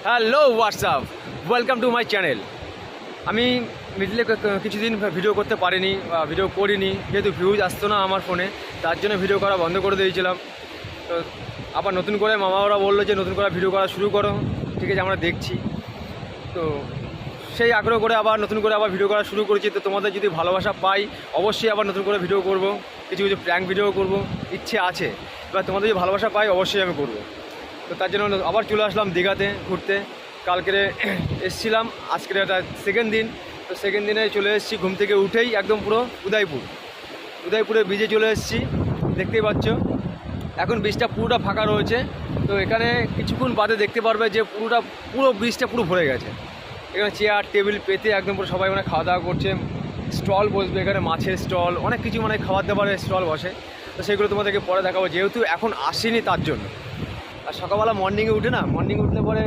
Hello WhatsApp, welcome to my channel. আমি মিডলে কিছুদিন video করতে পারিনি বা ভিডিও করিনি, যেহেতু ভিউজ আসতো না আমার ফোনে, তার জন্য ভিডিও করা বন্ধ করে দিয়েছিলাম। তো আবার নতুন করে মামা ওরা বললো যে নতুন করে ভিডিও করা শুরু করো। ঠিক আছে, আমরা দেখছি। তো সেই আগ্রহ করে আবার নতুন করে আবার ভিডিও করা শুরু করেছি। তো তোমাদের যদি ভালোবাসা পাই, অবশ্যই আবার নতুন করে ভিডিও করব, কিছু কিছু প্র্যাঙ্ক ভিডিও করব, ইচ্ছে আছে। এবার তোমাদের যদি ভালোবাসা পাই, অবশ্যই আমি করব। তো তার জন্য আবার চলে আসলাম দীঘাতে ঘুরতে। কালকে এসছিলাম, আজকের একটা সেকেন্ড দিন। তো সেকেন্ড দিনে চলে এসেছি ঘুম থেকে উঠেই একদম পুরো উদয়পুরে ব্রিজে চলে এসেছি। দেখতেই পাচ্ছ এখন ব্রিজটা পুরোটা ফাঁকা রয়েছে। তো এখানে কিছুক্ষণ বাদে দেখতে পারবে যে পুরো ব্রিজটা পুরো ভরে গেছে। এখানে চেয়ার টেবিল পেতে একদম পুরো সবাই মানে খাওয়া দাওয়া করছে। স্টল বসবে এখানে, মাছের স্টল, অনেক কিছু মানে খাবার দাবারের স্টল বসে। তো সেগুলো তোমাদেরকে পরে দেখাবো, যেহেতু এখন আসেনি তার জন্য। আর সকালবেলা মর্নিংয়ে উঠে উঠলে পরে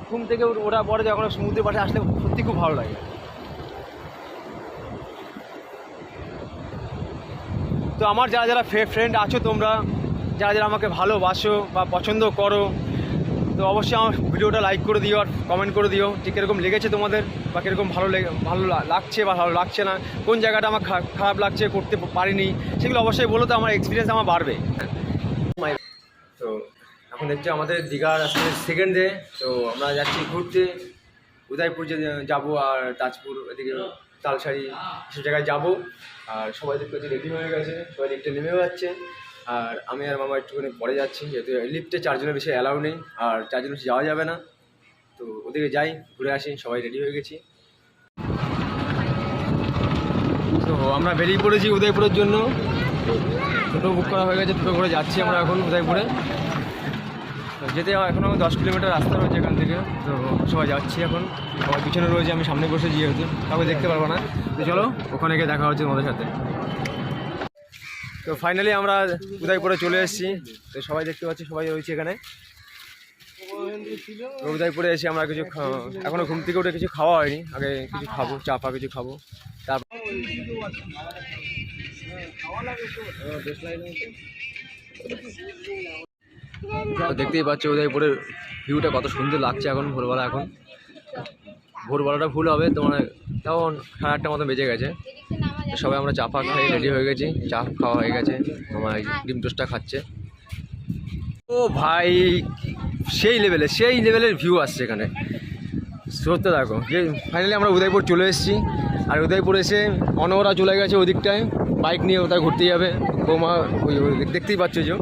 ঘুম থেকে ওঠার পরে যখন সমুদ্রের পাশে আসলে সত্যি খুব ভালো লাগে। তো আমার যারা যারা ফ্রেন্ড আছো, তোমরা যারা যারা আমাকে ভালোবাসো বা পছন্দ করো, তো অবশ্যই আমার ভিডিওটা লাইক করে দিও আর কমেন্ট করে দিও যে কীরকম লেগেছে তোমাদের, বা কীরকম ভালো লাগছে বা ভালো লাগছে না, কোন জায়গাটা আমার খারাপ লাগছে, করতে পারিনি, সেগুলো অবশ্যই বলো। তো আমার এক্সপিরিয়েন্স আমার বাড়বে। তো এখন দেখছি আমাদের দীঘার আসলে সেকেন্ড ডে। তো আমরা যাচ্ছি ঘুরতে, উদয়পুর যাবো আর তাজপুর, এদিকে তালসারি, সব জায়গায় যাবো। আর সবাই দেখতে রেডি হয়ে গেছে, সবাই লিফটে নেমেও যাচ্ছে। আর আমি আর মামা একটুখানি পরে যাচ্ছি, যেহেতু লিফটে 4 জনের বেশি অ্যালাউ নেই, আর 4 জনের বেশি যাওয়া যাবে না। তো ওদিকে যাই, ঘুরে আসি, সবাই রেডি হয়ে গেছি। তো আমরা বেরিয়ে পড়েছি উদয়পুরের জন্য। টোটো বুক করা হয়ে গেছে, টোটো করে যাচ্ছি আমরা এখন উদয়পুরে। যেতে এখনও 10 কিলোমিটার রাস্তা রয়েছে এখান থেকে। তো সবাই যাচ্ছি এখন, সবাই পিছনে রয়েছে, আমি সামনে বসে যেহেতু কাউকে দেখতে পারবো না। তো চলো ওখানে গিয়ে দেখা হচ্ছে তোমাদের সাথে। তো ফাইনালি আমরা উদয়পুরে চলে এসেছি। তো সবাই দেখতে পাচ্ছি, সবাই রয়েছে এখানে। উদয়পুরে এসে আমরা কিছু এখনও ঘুম থেকে উঠে কিছু খাওয়া হয়নি, আগে কিছু খাবো, চা ফা কিছু খাবো। তারপর দেখতেই পাচ্ছ উদয়পুরের ভিউটা কত সুন্দর লাগছে এখন ভোরবেলা। এখন ভোরবেলাটা ভুল হবে তোমার, তখন 8:30 মতো বেজে গেছে। সবাই আমরা চা ফা খাই রেডি হয়ে গেছি, চা খাওয়া হয়ে গেছে, আমার ডিম টোস্টটা খাচ্ছে। ও ভাই, সেই লেভেলের ভিউ আসছে এখানে, সত্যি দেখো। যে ফাইনালি আমরা উদয়পুর চলে এসেছি। আর উদয়পুর এসে অনবরা চলে গেছে ওদিকটায়, বাইক নিয়ে ওটা ঘুরতে যাবে। বৌমা ওই দেখতেই পাচ্ছ যে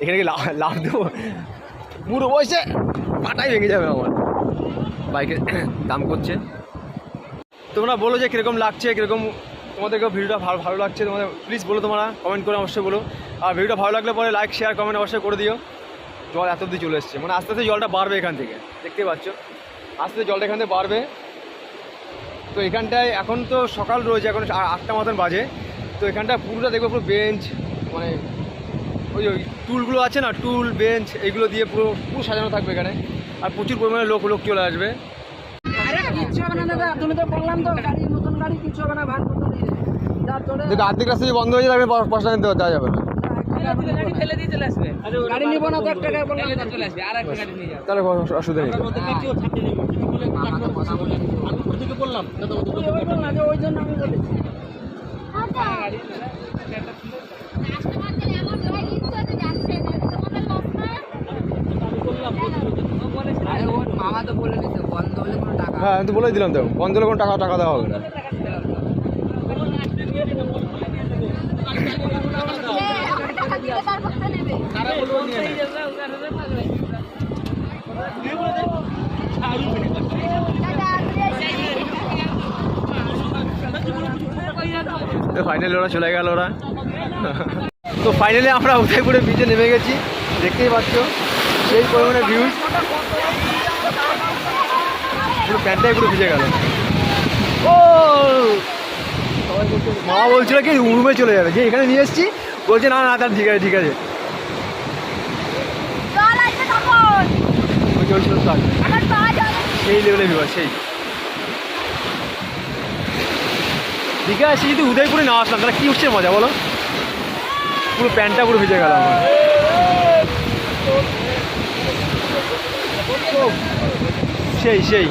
এখানে কি লাভ দেবো, পুরো বসে পাটাই ভেঙে যাবে আমার। বাইকের দাম করছে। তোমরা বলো যে কীরকম লাগছে, কীরকম তোমাদেরকে ভিডিওটা ভালো লাগছে তোমাদের, প্লিজ বলো, তোমরা কমেন্ট করে অবশ্যই বলো। আর ভিডিওটা ভালো লাগলে পরে লাইক শেয়ার কমেন্ট অবশ্যই করে দিও। জল এত অবধি চলে এসছে, মানে আস্তে আস্তে জলটা বাড়বে এখান থেকে, দেখতে পাচ্ছ আস্তে আস্তে জলটা এখান থেকে বাড়বে। তো এখানটায় এখন তো সকাল রয়েছে, এখন 8টা মতন বাজে। তো এখানটায় পুরোটা দেখবে পুরো বেঞ্চ, মানে ওই টুলগুলো আছে না, টুল বেঞ্চ, এইগুলো দিয়ে পুরো সাজানো থাকবে এখানে। আর প্রচুর পরিমাণে লোক চলে আসবে। আর্ধেক রাস্তা যদি বন্ধ হয়ে যাবে, পয়সা নিতে দেওয়া যাবে না, তাহলে অসুবিধা নেই। হ্যাঁ, আমি তো বলেই দিলাম, তো বন্ধ হলে কোনো টাকা দেওয়া হবে না। তো ফাইনালি ওরা চলে গেল ওরা। তো ফাইনালি আমরা উদয়পুরে বিচে নেমে গেছি, দেখতেই পাচ্ছ সেই পরিমাণে ভিউজ, পুরো প্যান্টটাই পুরো ভিজে গেল। ও মা বলছিল কি রুমে চলে যাবে, যে এখানে নিয়ে এসেছি, বলছে না তার ঠিক আছে সেই লেভেলে ভিউ, সেই দীঘা এসে যদি উদয়পুরে না আসলাম তাহলে কী হচ্ছে মজা বলো। পুরো প্যান্টটা পুরো ভিজে গেল আমার। সেই সেই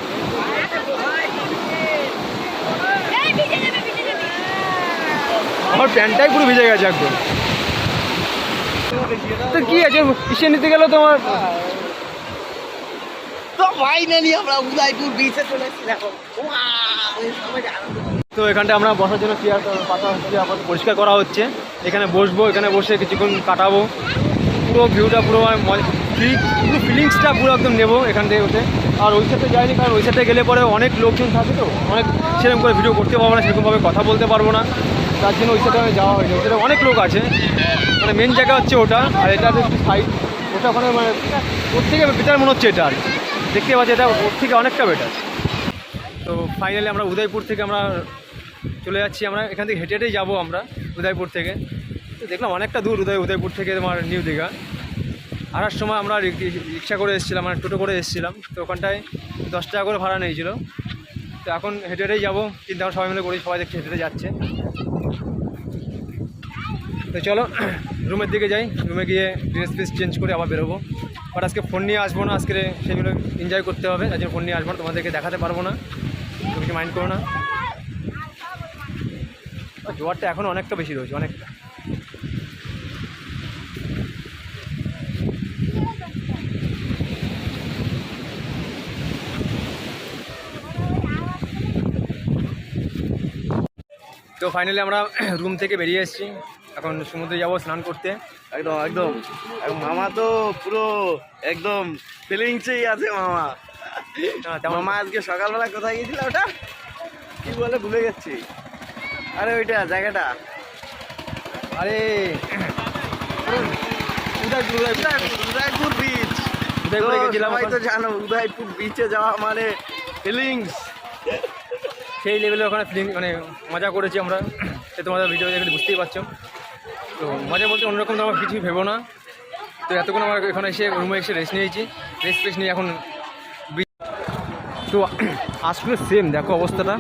আমার প্যান্টটাই পুরো ভিজে গেছে একদম। তো কি আছে কিসে নিতে গেল তোমার? তো ফাইনালি আমরা উদয়পুর বিচে চলে এসেছিলাম। তো এখানটা আমরা বসার জন্য চেয়ার পাতা হচ্ছে, আবার পরিষ্কার করা হচ্ছে। এখানে বসবো, এখানে বসে কিছুক্ষণ কাটাবো, পুরো ভিউটা পুরো পুরো ফিলিংসটা পুরো একদম নেবো এখান থেকে উঠে। আর ওই সাইডে যাইনি, কারণ ওই সাইডে গেলে পরে অনেক লোকজন থাকে, তো অনেক সেরকম করে ভিডিও করতে পারবো না, সেরকমভাবে কথা বলতে পারবো না, তার জন্য ওই সাইডে যাওয়া হয়নি। ওই সাইডে অনেক লোক আছে, মানে মেন জায়গা হচ্ছে ওটা, আর এটা একটু সাইড, ওটা ওখানে মানে ওর থেকে বেটার মনে হচ্ছে এটা, আর দেখতে পাচ্ছি এটা ওর থেকে অনেকটা বেটার। তো ফাইনালি আমরা উদয়পুর থেকে আমরা চলে যাচ্ছি, আমরা এখান থেকে হেঁটে হেঁটেই যাবো আমরা উদয়পুর থেকে। তো দেখলাম অনেকটা দূর উদয়পুর থেকে তোমার নিউ দীঘা। আসার সময় আমরা রিক্সা করে এসেছিলাম, মানে টোটো করে এসেছিলাম, তো ওখানটায় 10 টাকা করে ভাড়া নিয়েছিল। তো এখন হেঁটে হেঁটেই যাবো, চিন্তা আমরা সবাই মিলে করি, সবাই দেখছি হেঁটে হেঁটে যাচ্ছে। তো চলো রুমের দিকে যাই, রুমে গিয়ে ড্রেস ফ্রেস চেঞ্জ করে আবার বেরোবো। বাট আজকে ফোন নিয়ে আসবো না, আজকে সেগুলো এনজয় করতে হবে, তার জন্য ফোন নিয়ে আসবো না, তোমাদেরকে দেখাতে পারবো না, তো কিছু মাইন্ড করো না। জোয়ারটা এখন অনেকটা বেশি রয়েছে, অনেকটা। তো ফাইনালি আমরা রুম থেকে বেরিয়ে এসেছি, এখন সমুদ্রে যাবো স্নান করতে। একদম একদম মামা তো পুরো একদম ফিলিংসেই আছে মামা। মামা আজকে সকালবেলা কোথায় গিয়েছিল, ওটা কি বলে ভুলে গেছি। আরে ওইটা জায়গাটা, আরে উদয়পুর বিচ। উদয়পুরে গেছিলাম, সবাই তো জানো উদয়পুর বিচে যাওয়া মানে ফিলিংস সেই লেভেলে ওখানে ফিলিং মানে মজা করেছি আমরা, সে তোমাদের ভিডিও দেখে বুঝতেই পারছো। তো মজা বলতে অন্যরকম তো আমার কিছুই ভেবো না। তো এতক্ষণ আমার এখানে এসে রুমে এসে রেস্ট নিয়েছি, রেস্ট নিয়ে এখন তো আসলে সেম দেখো অবস্থাটা,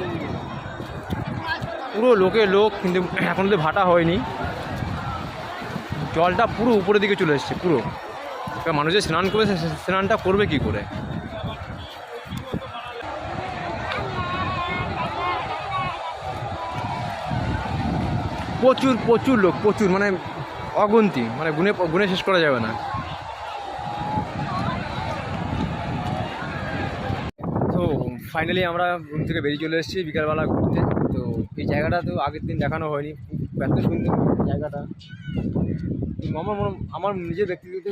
পুরো লোক, কিন্তু এখন তো ভাটা হয়নি, জলটা পুরো উপরের দিকে চলে এসছে পুরো। মানুষ যে স্নান করে স্নানটা করবে কি করে? প্রচুর লোক, প্রচুর মানে অগুন্তি, মানে গুনে শেষ করা যাবে না। তো ফাইনালি আমরা রুম থেকে বেরিয়ে চলে এসেছি বিকালবেলা ঘুরতে। তো এই জায়গাটা তো আগের দিন দেখানো হয়নি, এত সুন্দর জায়গাটা। আমার নিজের ব্যক্তিগত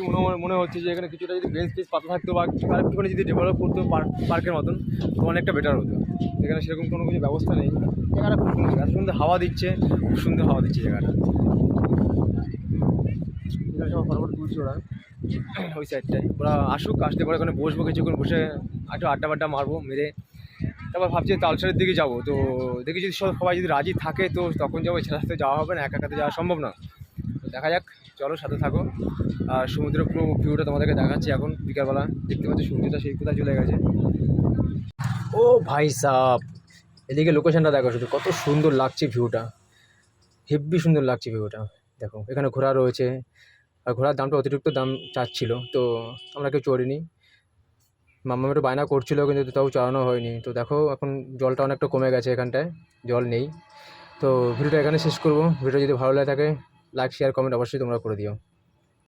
মনে হচ্ছে যে এখানে কিছুটা যদি বেঞ্চ ফেঞ্চ পাতা থাকতো, বা একটুখানি যদি ডেভেলপ করতো পার্কের মতন, তো অনেকটা বেটার হতো। এখানে সেরকম কোনো কিছু ব্যবস্থা নেই। জায়গাটা খুব সুন্দর, এত সুন্দর হাওয়া দিচ্ছে, খুব সুন্দর হাওয়া দিচ্ছে জায়গাটা। এখানে সব ফটোফটো তুলছে ওরা ওই সাইডটায়, ওরা আসলে পরে ওখানে বসবো, কিছুক্ষণ বসে একটু আড্ডা মারবো, মেরে তারপর ভাবছি তালসারের দিকে যাবো। তো দেখি যদি সবাই যদি রাজি থাকে তো তখন যাবো, এছাড়া তো যাওয়া হবে না, একাতে যাওয়া সম্ভব না। তো দেখা যাক, চলো সাথে থাকো। আর সমুদ্রের পুরো ভিউটা তোমাদেরকে দেখাচ্ছি এখন বিকালবেলা। দেখতে পাচ্ছি সূর্যটা সেই কোথায় চলে গেছে। ও ভাই সাব, এদিকে লোকেশনটা দেখো শুধু, কত সুন্দর লাগছে ভিউটা, হেব্বি সুন্দর লাগছে ভিউটা। দেখো এখানে ঘোড়া রয়েছে, আর ঘোড়ার দামটা অতিরিক্ত দাম চাচ্ছিল, তো আমরা কেউ চড়িনি। মাম্মা একটু বায়না করছিল, কিন্তু তাও চড়ানো হয়নি। তো দেখো এখন জলটা অনেকটা কমে গেছে, এখানটায় জল নেই। তো ভিডিওটা এখানে শেষ করবো। ভিডিও যদি ভালো লাগে থাকে লাইক শেয়ার কমেন্ট অবশ্যই তোমরা করে দিও।